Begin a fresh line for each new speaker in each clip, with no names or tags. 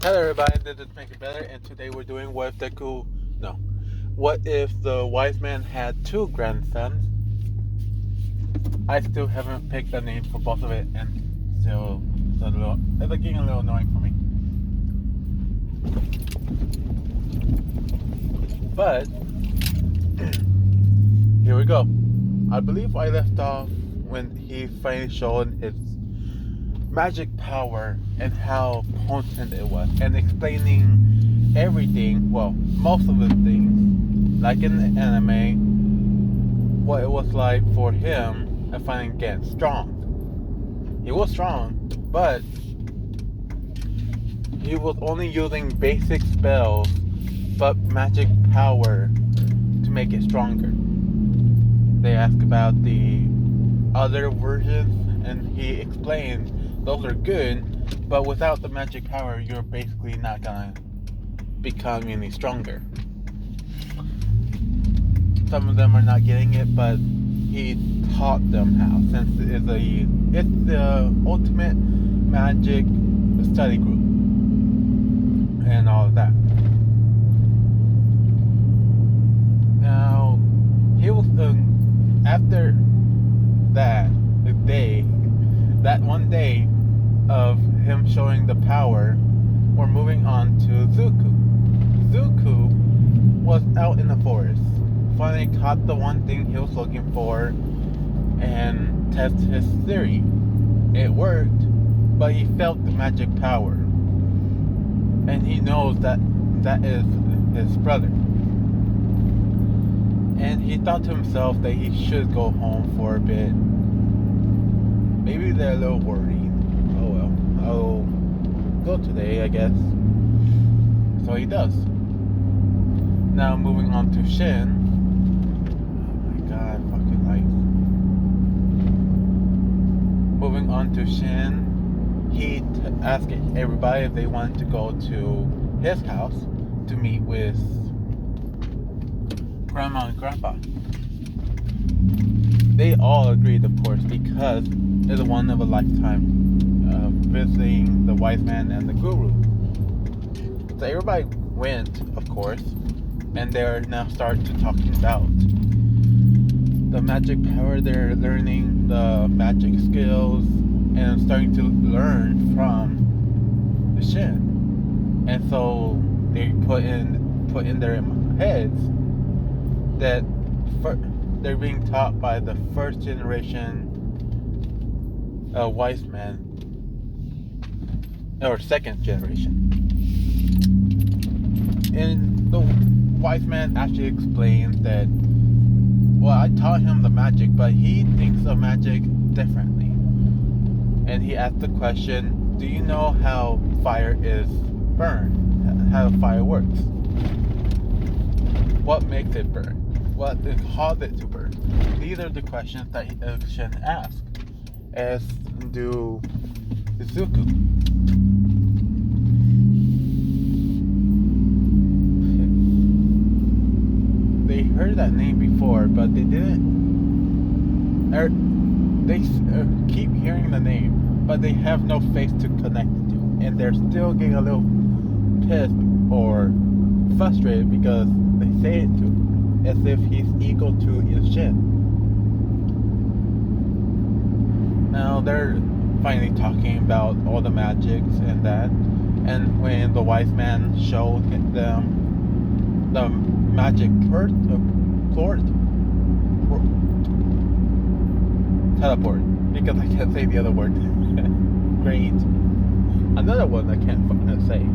Hello everybody, this is Make It Better, and today we're doing what if deku no. What if the wise man had two grandsons? I still haven't picked a name for both of it, and still it's getting a little annoying for me. But here we go. I believe I left off when he finally showed his magic power and how potent it was, and explaining everything, well, most of the things, like in the anime, what it was like for him and finally get strong. He was strong, but he was only using basic spells, but magic power to make it stronger. They asked about the other versions, and he explained those are good, but without the magic power, you're basically not gonna become any stronger. Some of them are not getting it, but he taught them how, since it's the ultimate magic study group and all of that. Now, he was after that one day of him showing the power, we're moving on to Zuko. Zuko was out in the forest, finally caught the one thing he was looking for, and tested his theory. It worked, but he felt the magic power, and he knows that is his brother. And he thought to himself that he should go home for a bit. Maybe they're a little worried. Oh well, I'll go today, I guess. So he does. Now moving on to Shin. Oh my god, fucking lights. Moving on to Shin, he asked everybody if they wanted to go to his house to meet with Grandma and Grandpa. They all agreed, of course, because it's one of a lifetime visiting the wise man and the guru. So everybody went, of course, and they're now starting to talking about the magic power. They're learning the magic skills and starting to learn from the Shin. And so they put in their heads that they're being taught by the first generation wise man, or second generation. And the wise man actually explains that, well, I taught him the magic, but he thinks of magic differently. And he asked the question, do you know how fire is burned? How fire works? What makes it burn? What causes it to burn? These are the questions that Shin asked, as do Zuko. They heard that name before, but they didn't. They keep hearing the name, but they have no face to connect it to, and they're still getting a little pissed or frustrated because they say it to him as if he's equal to his Shin. Now they're finally talking about all the magics and that, and when the wise man showed them the magic teleport, because I can't say the other word. Great. Another one I can't fucking say.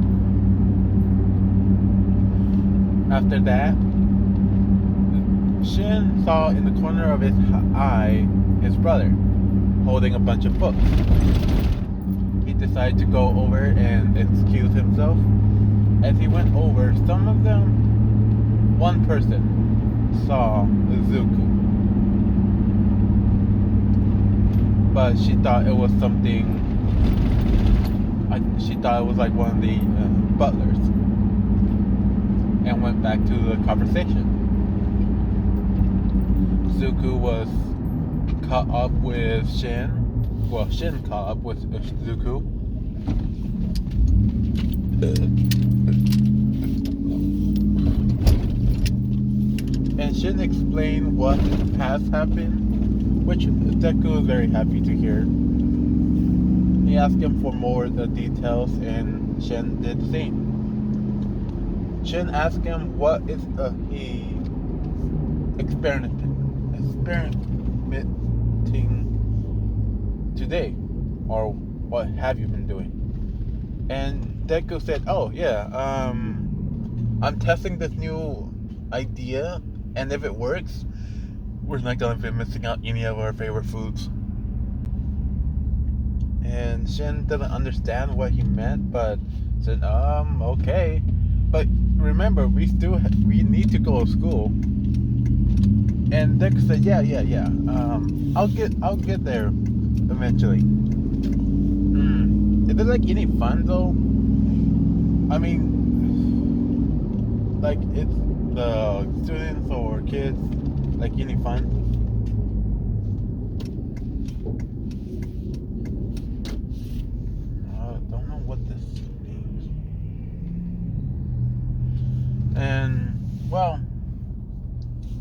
After that, Shin saw in the corner of his eye his brother holding a bunch of books. He decided to go over and excuse himself. As he went over, some of them, one person saw Zuko, but she thought it was something. She thought it was like one of the butlers, and went back to the conversation. Zuko was caught up with Shin. Well, Shin caught up with Zuko, And Shin explained what has happened, which Deku is very happy to hear. He asked him for more of the details, and Shin did the same. Shin asked him what is he experimenting today, or what have you been doing? And Deku said, "Oh yeah, I'm testing this new idea, and if it works, we're not gonna be missing out any of our favorite foods." And Shin doesn't understand what he meant, but said, okay. But remember, we need to go to school. And Deku said, yeah. I'll get there eventually. Is it like any fun though? I mean, like it's the students or kids, like any fun? I don't know what this means. And well,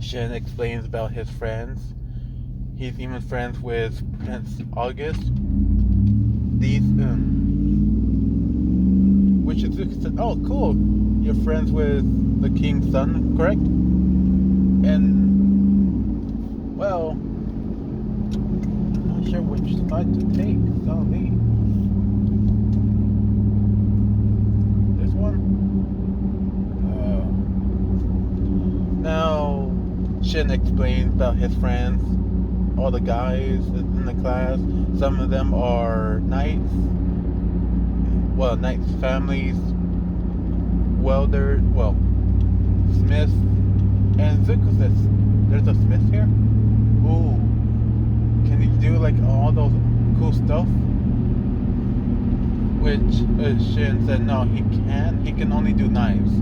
Shin explains about his friends. He's even friends with Prince August. These which is oh cool, you're friends with the king's son, correct? And well, I'm not sure which side to take. Tell me. This one. Now Shin explains about his friends, all the guys in the class. Some of them are knights. Well, knights' families, welders, smiths, and Zuko says, "There's a smith here. Ooh, can he do like all those cool stuff?" Which Shin said, "No, he can't. He can only do knives."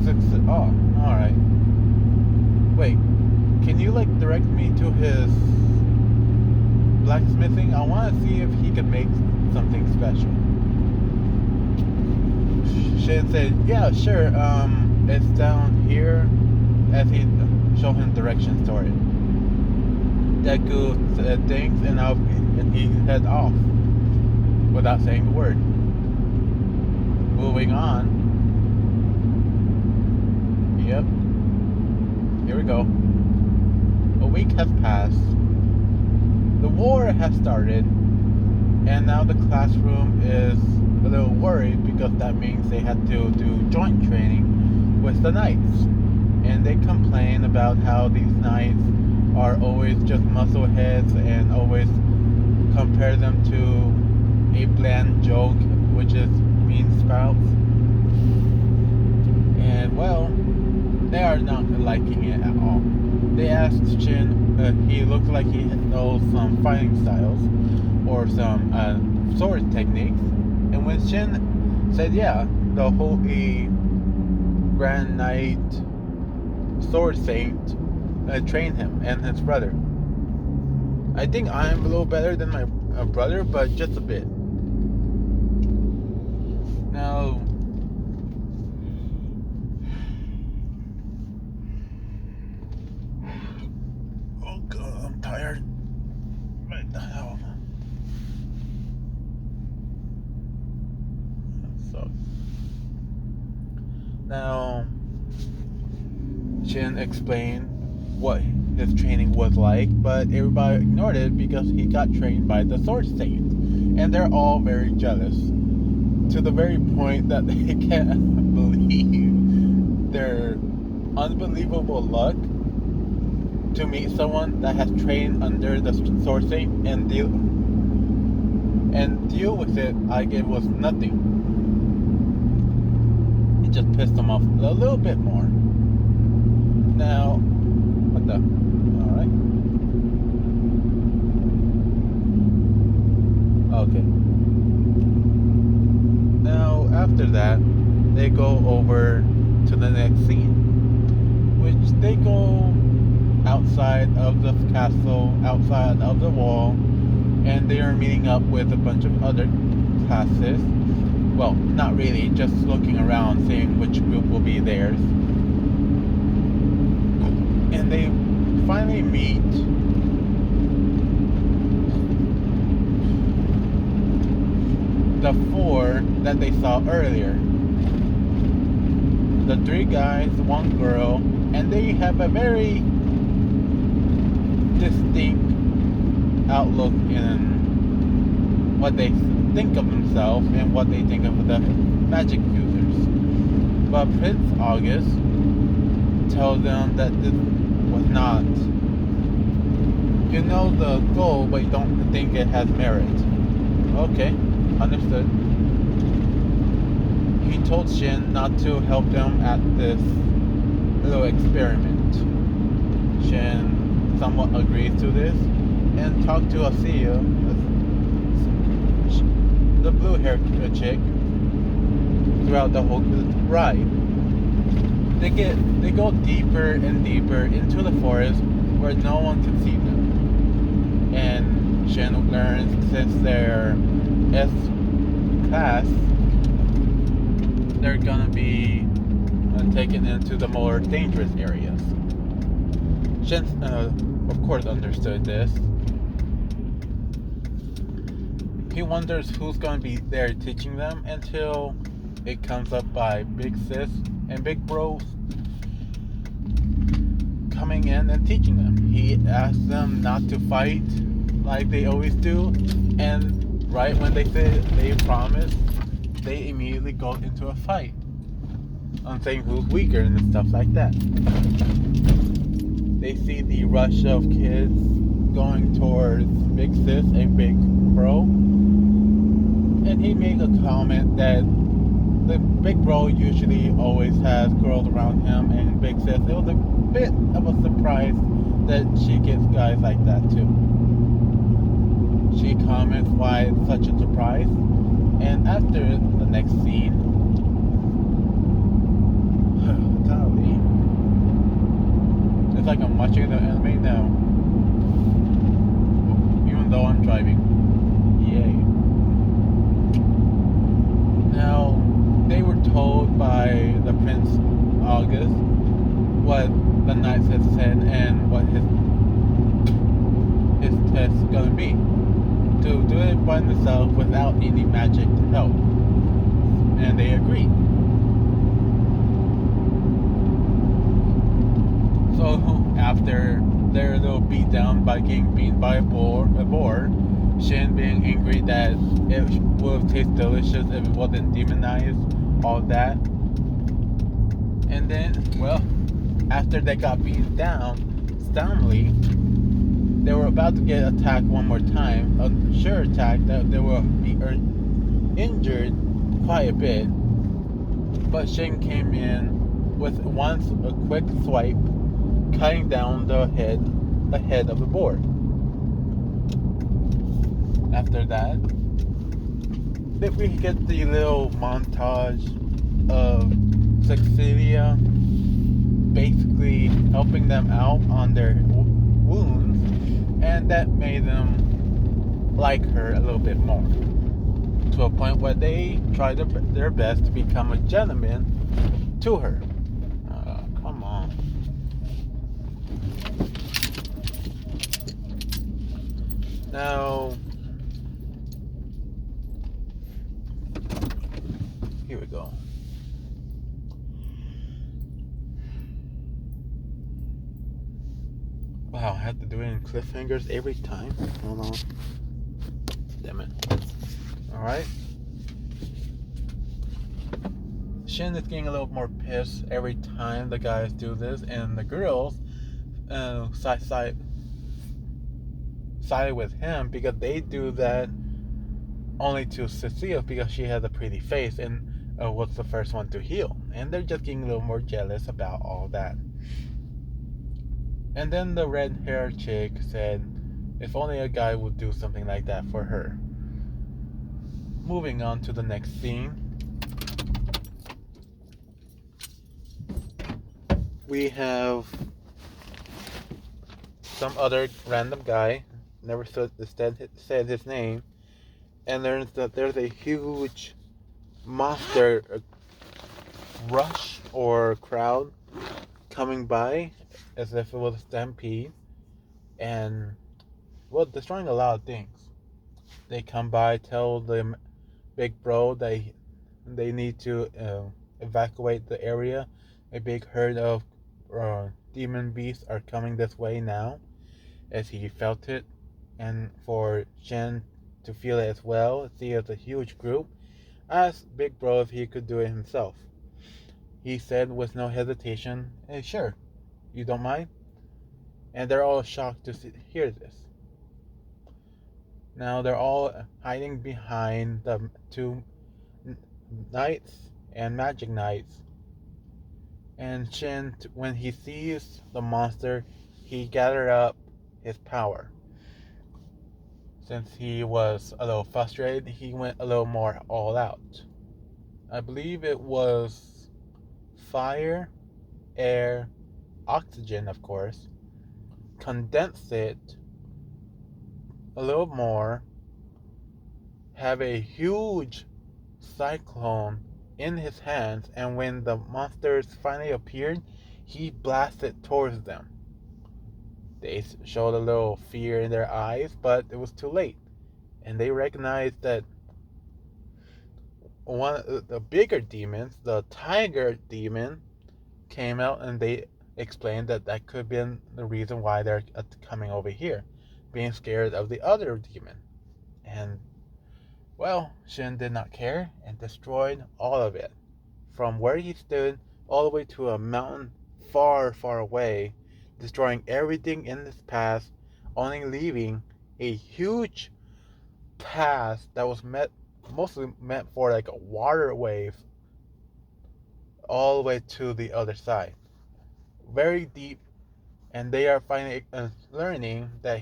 Zuko said, "Oh, all right. Wait, can you like direct me to his blacksmithing? I want to see if he can make something special." Shin said, "Yeah, sure. It's down here," as he showed him directions toward it. Deku said thanks, and he head off without saying a word. Moving on. Yep. Here we go. A week has passed. The war has started, and now the classroom is a little worried because that means they had to do joint training with the knights. And they complain about how these knights are always just muscle heads and always compare them to a bland joke, which is bean sprouts. And well, they are not liking it at all. They asked Shin, he looks like he knows some fighting styles or some sword techniques. And when Shin said, yeah, the Holy Grand Knight Sword Saint trained him and his brother. I think I'm a little better than my brother, but just a bit. Now, oh god, I'm tired. What the hell? That sucks. Now, Shin explained what his training was like, but everybody ignored it because he got trained by the Sword Saint. And they're all very jealous, to the very point that they can't believe their unbelievable luck to meet someone that has trained under the Sword Saint and deal with it like it was nothing. It just pissed them off a little bit more. Now, what the? Alright. Okay. Now, after that, they go over to the next scene, which they go outside of the castle, outside of the wall, and they are meeting up with a bunch of other classes. Well, not really, just looking around, seeing which group will be theirs. And they finally meet the 4 that they saw earlier. The 3 guys, 1 girl, and they have a very distinct outlook in what they think of themselves and what they think of the magic users. But Prince August tells them that this was not. You know the goal, but you don't think it has merit. Okay, understood. He told Shin not to help them at this little experiment. Shin somewhat agrees to this and talked to Asiya, the blue-haired chick, throughout the whole ride. They go deeper and deeper into the forest where no one can see them. And Shin learns since they're S class, they're gonna be taken into the more dangerous areas. Shin, of course, understood this. He wonders who's gonna be there teaching them until it comes up by Big Sis and Big Bro coming in and teaching them. He asks them not to fight like they always do, and right when they say they promise, they immediately go into a fight on saying who's weaker and stuff like that. They see the rush of kids going towards Big Sis and Big Bro, and he made a comment that the Big Bro usually always has girls around him, and Big Sis, it was a bit of a surprise that she gets guys like that too. She comments why it's such a surprise, and after the next scene, golly, it's like I'm watching the anime now, even though I'm driving. Yay. Now, they were told by the Prince August what the knights had said and what his test's gonna be. To do it by themselves without any magic to help. And they agreed. So after their little beat down by getting beaten by a boar, Shin being angry that it would taste delicious if it wasn't demonized, all that. And then, well, after they got beaten down soundly, they were about to get attacked one more time, a sure attack that they will be injured quite a bit. But Shin came in with once a quick swipe, cutting down the head of the boar. After that, we get the little montage of Cecilia basically helping them out on their wounds, and that made them like her a little bit more, to a point where they try their best to become a gentleman to her. Come on. Now, here we go. Wow, I have to do it in cliffhangers every time. Hold on. Damn it. Alright. Shin is getting a little more pissed every time the guys do this, and the girls side with him because they do that only to Cecile because she has a pretty face and was the first one to heal. And they're just getting a little more jealous about all that. And then the red-haired chick said, if only a guy would do something like that for her. Moving on to the next scene. We have some other random guy, never said his name, and learns that there's a huge monster rush or crowd coming by as if it was a stampede and, well, destroying a lot of things. They come by, tell the big bro that they need to evacuate the area. A big herd of demon beasts are coming this way now, as he felt it, and for Shen to feel it as well, see it as a huge group, asked Big Bro if he could do it himself. He said with no hesitation, "Hey, sure, you don't mind?" And they're all shocked to hear this. Now they're all hiding behind the two knights and magic knights. And Shin, when he sees the monster, he gathered up his power. Since he was a little frustrated, he went a little more all out. I believe it was fire, air, oxygen, of course, condense it a little more, have a huge cyclone in his hands, and when the monsters finally appeared, he blasted towards them. They showed a little fear in their eyes, but it was too late. And they recognized that one of the bigger demons, the tiger demon, came out, and they explained that that could have been the reason why they're coming over here, being scared of the other demon. And, well, Shin did not care and destroyed all of it. From where he stood all the way to a mountain far, far away, destroying everything in his path, only leaving a huge path that was mostly meant for like a water wave all the way to the other side. Very deep, and they are finally learning that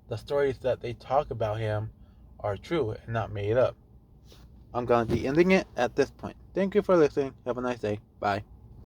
the stories that they talk about him are true and not made up. I'm going to be ending it at this point. Thank you for listening. Have a nice day. Bye.